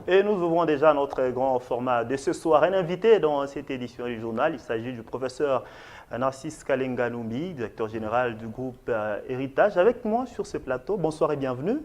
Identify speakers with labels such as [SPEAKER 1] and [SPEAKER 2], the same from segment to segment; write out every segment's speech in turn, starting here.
[SPEAKER 1] Et nous ouvrons déjà notre grand format de ce soir. Un invité dans cette édition du journal, il s'agit du professeur Narcisse Kalenga Numbi, directeur général du groupe Héritage. Avec moi sur ce plateau, bonsoir et bienvenue.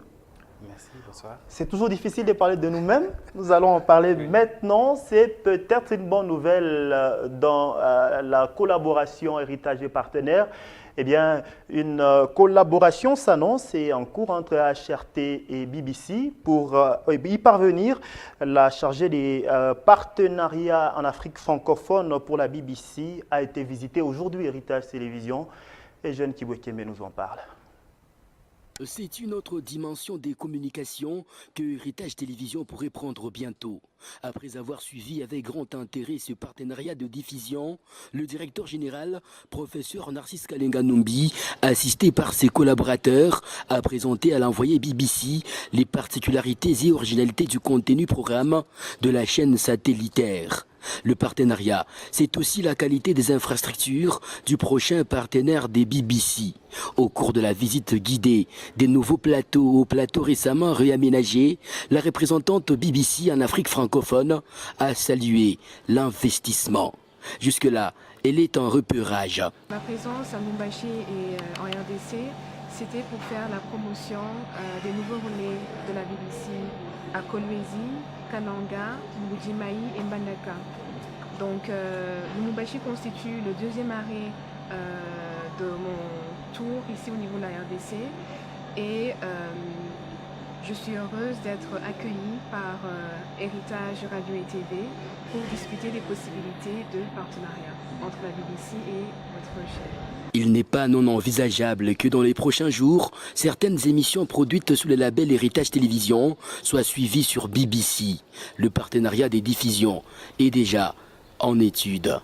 [SPEAKER 2] Merci, bonsoir.
[SPEAKER 1] C'est toujours difficile de parler de nous-mêmes. Nous allons en parler maintenant. C'est peut-être une bonne nouvelle dans la collaboration Héritage et partenaires. Eh bien, une collaboration s'annonce et en cours entre HRT et BBC. Pour y parvenir, la chargée des partenariats en Afrique francophone pour la BBC a été visitée aujourd'hui, Héritage Télévision. Et Jeanne Kibwekeme nous en parle.
[SPEAKER 3] C'est une autre dimension des communications que Héritage Télévision pourrait prendre bientôt. Après avoir suivi avec grand intérêt ce partenariat de diffusion, le directeur général, professeur Narcisse Kalenga Numbi, assisté par ses collaborateurs, a présenté à l'envoyé BBC les particularités et originalités du contenu programme de la chaîne satellitaire. Le partenariat, c'est aussi la qualité des infrastructures du prochain partenaire des BBC. Au cours de la visite guidée des nouveaux plateaux récemment réaménagés, la représentante BBC en Afrique francophone a salué l'investissement. Jusque-là, elle est en repérage.
[SPEAKER 4] Ma présence à Lubumbashi et en RDC, c'était pour faire la promotion des nouveaux relais de la BBC à Kolwezi, Kananga, Mbujimaï et Mbandaka. Donc, Lubumbashi constitue le deuxième arrêt de mon tour ici au niveau de la RDC et je suis heureuse d'être accueillie par Héritage Radio et TV pour discuter des possibilités de partenariat entre la BBC et notre chaîne.
[SPEAKER 3] Il n'est pas non envisageable que dans les prochains jours, certaines émissions produites sous le label Héritage Télévision soient suivies sur BBC. Le partenariat des diffusions est déjà en étude.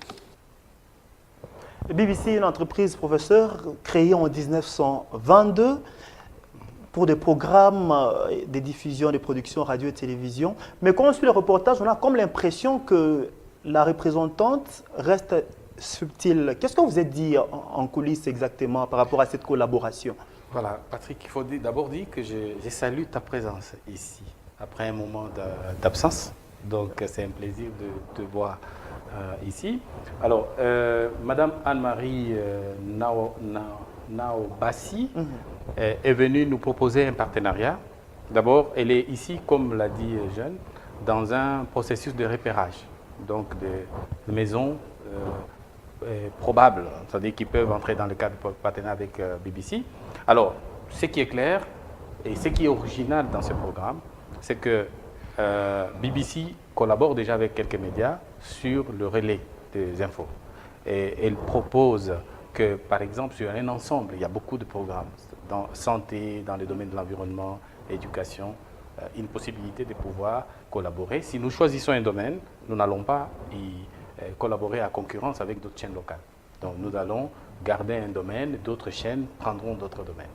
[SPEAKER 1] BBC est une entreprise, professeur, créée en 1922 pour des programmes de diffusion, de production radio et télévision. Mais quand on suit le reportage, on a comme l'impression que la représentante reste subtil. Qu'est-ce que vous êtes dit en coulisses exactement par rapport à cette collaboration?
[SPEAKER 2] Voilà, Patrick, il faut d'abord dire que je salue ta présence ici, après un moment d'absence. Donc, c'est un plaisir de te voir ici. Alors, Madame Anne-Marie Naobassi est venue nous proposer un partenariat. D'abord, elle est ici, comme l'a dit Jeanne, dans un processus de repérage, donc de maisons probables, c'est-à-dire qui peuvent entrer dans le cadre de partenariat avec BBC. Alors, ce qui est clair et ce qui est original dans ce programme, c'est que BBC collabore déjà avec quelques médias sur le relais des infos. Et elle propose que, par exemple, sur un ensemble, il y a beaucoup de programmes, dans santé, dans le domaine de l'environnement, éducation, une possibilité de pouvoir collaborer. Si nous choisissons un domaine, nous n'allons pas y collaborer à concurrence avec d'autres chaînes locales. Donc nous allons garder un domaine, d'autres chaînes prendront d'autres domaines.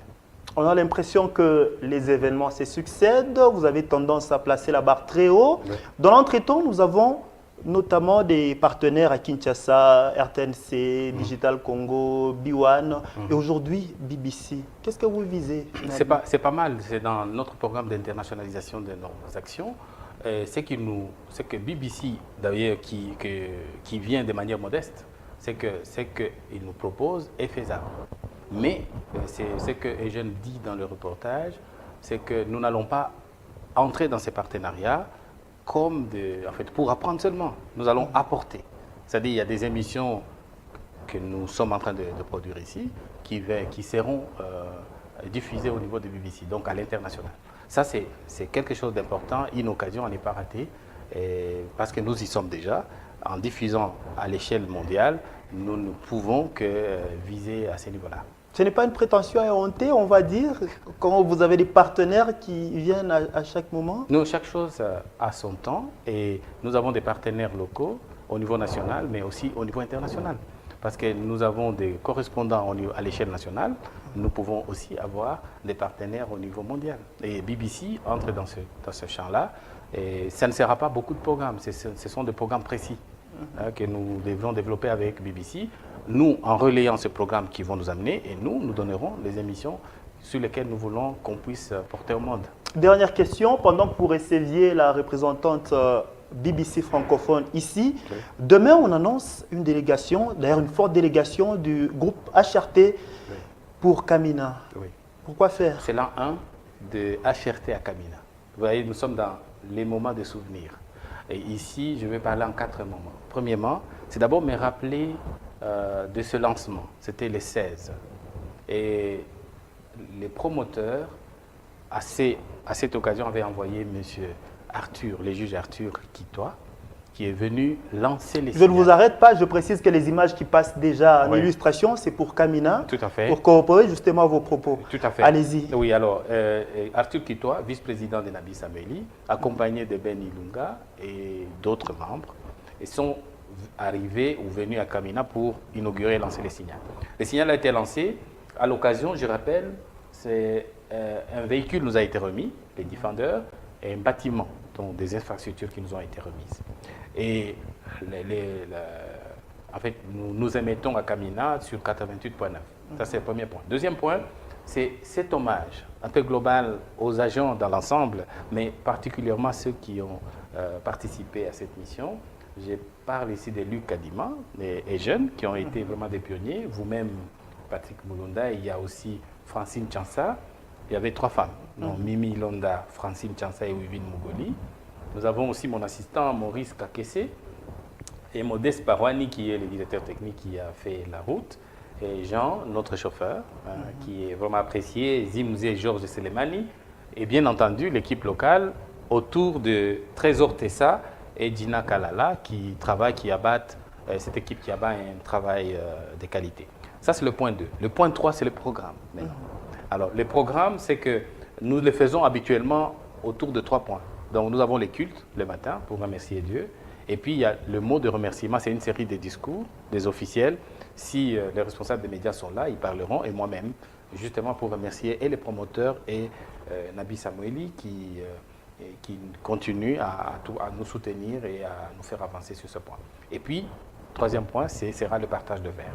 [SPEAKER 1] On a l'impression que les événements se succèdent, vous avez tendance à placer la barre très haut. Oui. Dans l'entretemps, nous avons notamment des partenaires à Kinshasa, RTNC, Digital Congo, B1 et aujourd'hui BBC. Qu'est-ce que vous visez?
[SPEAKER 2] C'est pas mal, c'est dans notre programme d'internationalisation de nos actions. Ce que BBC, d'ailleurs, qui vient de manière modeste, c'est que ce qu'il nous propose est faisable. Mais ce que Eugène dit dans le reportage, c'est que nous n'allons pas entrer dans ces partenariats comme pour apprendre seulement. Nous allons apporter. C'est-à-dire qu'il y a des émissions que nous sommes en train de produire ici qui seront diffusées au niveau de BBC, donc à l'international. Ça, c'est quelque chose d'important, une occasion à ne pas rater, parce que nous y sommes déjà. En diffusant à l'échelle mondiale, nous ne pouvons que viser à ce niveau-là.
[SPEAKER 1] Ce n'est pas une prétention éhontée, on va dire, quand vous avez des partenaires qui viennent à chaque moment?
[SPEAKER 2] Nous, chaque chose a son temps et nous avons des partenaires locaux au niveau national, mais aussi au niveau international. Parce que nous avons des correspondants à l'échelle nationale, nous pouvons aussi avoir des partenaires au niveau mondial. Et BBC entre dans ce champ-là. Et ça ne sera pas beaucoup de programmes, ce sont des programmes précis que nous devrons développer avec BBC. Nous, en relayant ces programmes qui vont nous amener, et nous donnerons les émissions sur lesquelles nous voulons qu'on puisse porter au monde.
[SPEAKER 1] Dernière question, pendant que vous receviez la représentante BBC francophone ici,
[SPEAKER 2] Oui.
[SPEAKER 1] demain on annonce une délégation, d'ailleurs une forte délégation du groupe HRT pour Kamina.
[SPEAKER 2] Oui.
[SPEAKER 1] Pourquoi faire?
[SPEAKER 2] C'est l'an 1 de HRT à Kamina. Vous voyez, nous sommes dans les moments de souvenirs. Et ici, je vais parler en 4 moments. Premièrement, c'est d'abord me rappeler de ce lancement. C'était le 16. Et les promoteurs, à cette occasion, avaient envoyé M. Arthur, le juge Arthur Kitois, qui est venu lancer les
[SPEAKER 1] Je ne vous
[SPEAKER 2] signaux.
[SPEAKER 1] arrête pas, je précise que les images qui passent déjà en
[SPEAKER 2] Oui.
[SPEAKER 1] illustration, c'est pour Kamina,
[SPEAKER 2] Tout à fait.
[SPEAKER 1] pour corroborer justement vos propos.
[SPEAKER 2] Tout à fait.
[SPEAKER 1] Allez-y.
[SPEAKER 2] Oui, alors, Arthur Kitois, vice-président de Nabi Samueli, accompagné de Ben Ilunga et d'autres membres, et sont arrivés ou venus à Kamina pour inaugurer et lancer les signaux. Le signal a été lancé. À l'occasion, je rappelle, c'est un véhicule nous a été remis, les Defenders, et un bâtiment, donc des infrastructures qui nous ont été remises. Et en fait, nous émettons à Kamina sur 88.9. Ça, c'est le premier point. Deuxième point, c'est cet hommage un peu global aux agents dans l'ensemble, mais particulièrement ceux qui ont participé à cette mission. Je parle ici de Luc Kadima et jeunes qui ont été vraiment des pionniers. Vous-même, Patrick Moulonda, il y a aussi Francine Chansa. Il y avait 3 femmes, donc Mimi Londa, Francine Chansa et Wivine Mougoli. Nous avons aussi mon assistant Maurice Kakese et Modeste Barouani qui est le directeur technique qui a fait la route. Et Jean, notre chauffeur, qui est vraiment apprécié, Zimouze Georges Selemani. Et bien entendu, l'équipe locale autour de Trésor Tessa et Dina Kalala qui travaillent, qui abattent, cette équipe qui abat un travail de qualité. Ça, c'est le point 2. Le point 3, c'est le programme. Maintenant. Alors, le programme, c'est que nous le faisons habituellement autour de 3 points. Donc, nous avons les cultes le matin pour remercier Dieu. Et puis, il y a le mot de remerciement, c'est une série de discours des officiels. Si les responsables des médias sont là, ils parleront, et moi-même, justement pour remercier et les promoteurs et Nabi Samueli qui continue à nous soutenir et à nous faire avancer sur ce point. Et puis, troisième point, sera le partage de verre.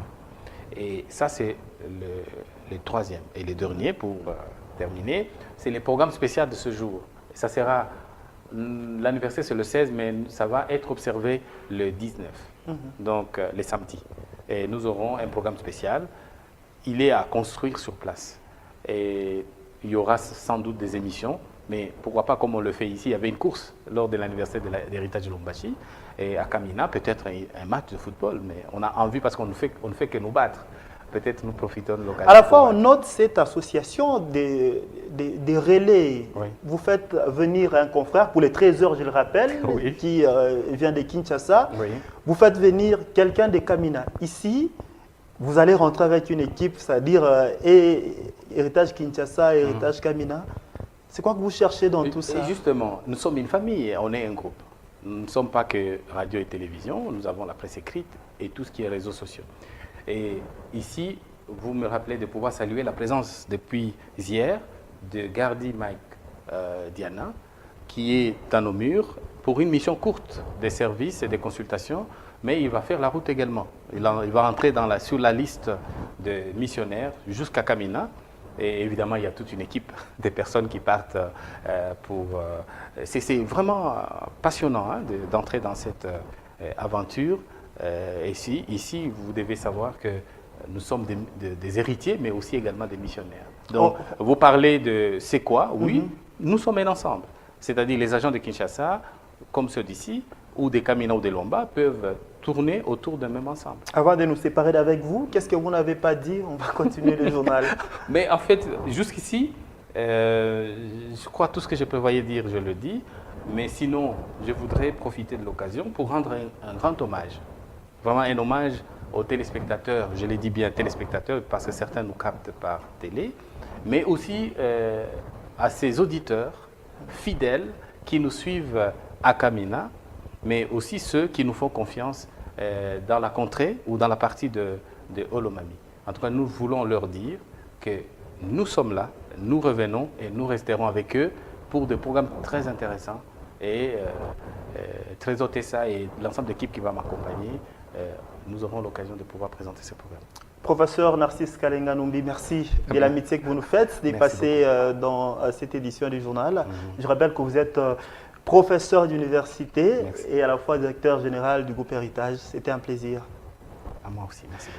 [SPEAKER 2] Et ça, c'est le troisième. Et le dernier, pour terminer, c'est le programme spécial de ce jour. Et ça sera, l'anniversaire c'est le 16, mais ça va être observé le 19, donc les samedis. Et nous aurons un programme spécial. Il est à construire sur place. Et il y aura sans doute des émissions, mais pourquoi pas comme on le fait ici. Il y avait une course lors de l'anniversaire de l'héritage de Lombashi. Et à Kamina, peut-être un match de football, mais on a envie parce qu'on ne fait que nous battre. Peut-être nous profitons de l'occasion.
[SPEAKER 1] À la fois, on note cette association des relais.
[SPEAKER 2] Oui.
[SPEAKER 1] Vous faites venir un confrère pour les 13 heures, je le rappelle,
[SPEAKER 2] Oui.
[SPEAKER 1] qui vient de Kinshasa.
[SPEAKER 2] Oui.
[SPEAKER 1] Vous faites venir quelqu'un de Kamina. Ici, vous allez rentrer avec une équipe, c'est-à-dire Héritage Kinshasa, Héritage Kamina. C'est quoi que vous cherchez dans tout ça?
[SPEAKER 2] Et justement, nous sommes une famille, on est un groupe. Nous ne sommes pas que radio et télévision, nous avons la presse écrite et tout ce qui est réseaux sociaux. Et ici, vous me rappelez de pouvoir saluer la présence depuis hier de Gardi Mike Diana, qui est dans nos murs pour une mission courte des services et des consultations, mais il va faire la route également. Il va entrer sur la liste de missionnaires jusqu'à Kamina. Et évidemment, il y a toute une équipe de personnes qui partent pour... c'est vraiment passionnant hein, d'entrer dans cette aventure. Ici, vous devez savoir que nous sommes des héritiers, mais aussi également des missionnaires. Donc, vous parlez de c'est quoi? Oui, nous sommes un ensemble. C'est-à-dire les agents de Kinshasa, comme ceux d'ici, ou des Kamina ou des Lomba, peuvent tourner autour d'un même ensemble.
[SPEAKER 1] Avant de nous séparer d'avec vous, qu'est-ce que vous n'avez pas dit? On va continuer le journal.
[SPEAKER 2] Mais en fait, jusqu'ici, je crois tout ce que je prévoyais dire, je le dis. Mais sinon, je voudrais profiter de l'occasion pour rendre un grand hommage. Vraiment un hommage aux téléspectateurs, je l'ai dit bien téléspectateurs parce que certains nous captent par télé, mais aussi à ces auditeurs fidèles qui nous suivent à Kamina, mais aussi ceux qui nous font confiance dans la contrée ou dans la partie de Olomami. En tout cas, nous voulons leur dire que nous sommes là, nous revenons et nous resterons avec eux pour des programmes très intéressants. Et Trésor Tessa et l'ensemble d'équipe qui va m'accompagner, nous aurons l'occasion de pouvoir présenter ce programme.
[SPEAKER 1] Professeur Narcisse Kalenga Numbi, merci de l'amitié que vous nous faites, de passer dans cette édition du journal. Je rappelle que vous êtes professeur d'université et à la fois directeur général du groupe Héritage. C'était un plaisir.
[SPEAKER 2] À moi aussi, merci.